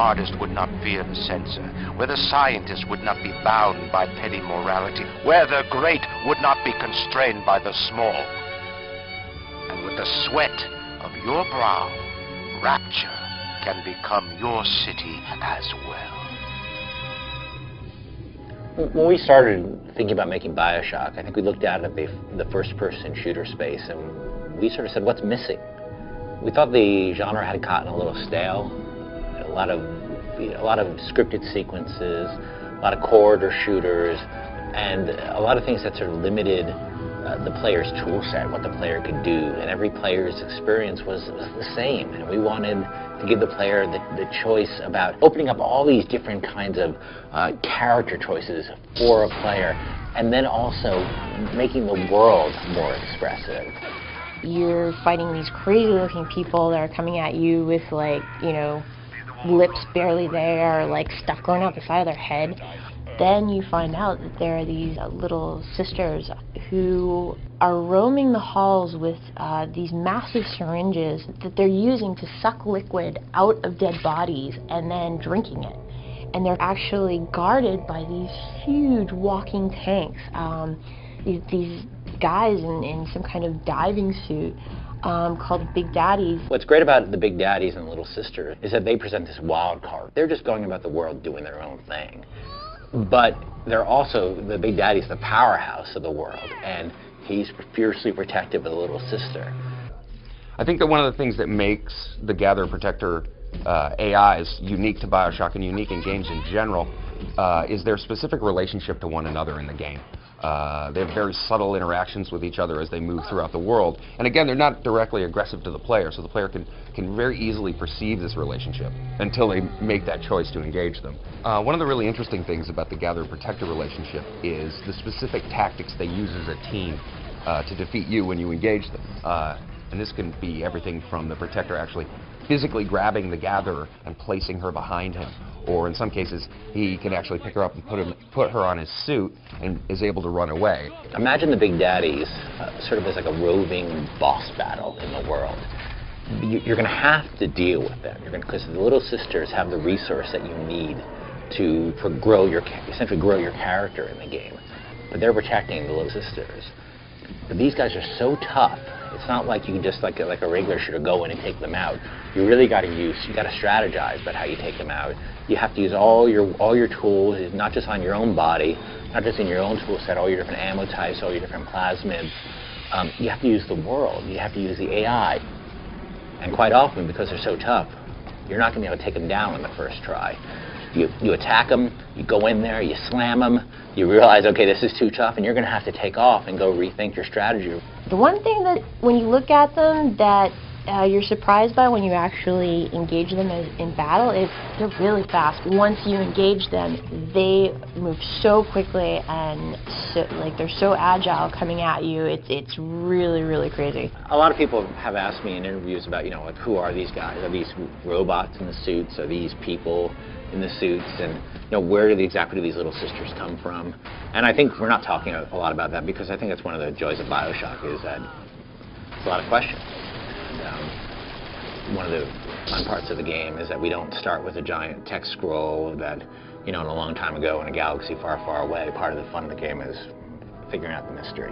artist would not fear the censor, where the scientist would not be bound by petty morality, where the great would not be constrained by the small. And with the sweat of your brow, Rapture can become your city as well. When we started thinking about making Bioshock, I think we looked out at the first-person shooter space, and we sort of said, what's missing? We thought the genre had gotten a little stale. A lot of scripted sequences, a lot of corridor shooters, and a lot of things that sort of limited the player's tool set, what the player could do, and every player's experience was the same. And we wanted to give the player the choice about opening up all these different kinds of character choices for a player, and then also making the world more expressive. You're fighting these crazy-looking people that are coming at you with, like, you know, lips barely there, like stuff growing out the side of their head. Then you find out that there are these little sisters who are roaming the halls with these massive syringes that they're using to suck liquid out of dead bodies and then drinking it. And they're actually guarded by these huge walking tanks. These guys in some kind of diving suit called Big Daddies. What's great about the Big Daddies and Little Sister is that they present this wild card. They're just going about the world doing their own thing. But they're also, the Big Daddy's the powerhouse of the world, and he's fiercely protective of the Little Sister. I think that one of the things that makes the Gather Protector AIs unique to Bioshock and unique in games in general is their specific relationship to one another in the game. They have very subtle interactions with each other as they move throughout the world. And again, they're not directly aggressive to the player, so the player can very easily perceive this relationship until they make that choice to engage them. One of the really interesting things about the Gather-Protector relationship is the specific tactics they use as a team to defeat you when you engage them. And this can be everything from the Protector actually physically grabbing the Gatherer and placing her behind him, or in some cases he can actually pick her up and put her on his suit and is able to run away. Imagine the Big Daddies sort of as like a roving boss battle in the world. You're going to have to deal with them, because the Little Sisters have the resource that you need to essentially grow your character in the game. But they're protecting the Little Sisters. But these guys are so tough. It's not like you can just like a regular shooter go in and take them out. You really got to strategize about how you take them out. You have to use all your tools, not just on your own body, not just in your own tool set, all your different ammo types, all your different plasmids. You have to use the world. You have to use the AI. And quite often, because they're so tough, you're not going to be able to take them down on the first try. You attack them, you go in there, you slam them, you realize, okay, this is too tough, and you're going to have to take off and go rethink your strategy. The one thing that, when you look at them, that you're surprised by when you actually engage them in battle is they're really fast. Once you engage them, they move so quickly and they're so agile coming at you. It's really, really crazy. A lot of people have asked me in interviews about, like, who are these guys? Are these robots in the suits? Are these people in the suits? And where exactly do these Little Sisters come from? And I think we're not talking a lot about that, because I think that's one of the joys of Bioshock, is that it's a lot of questions. One of the fun parts of the game is that we don't start with a giant text scroll that, in a long time ago in a galaxy far, far away. Part of the fun of the game is figuring out the mystery.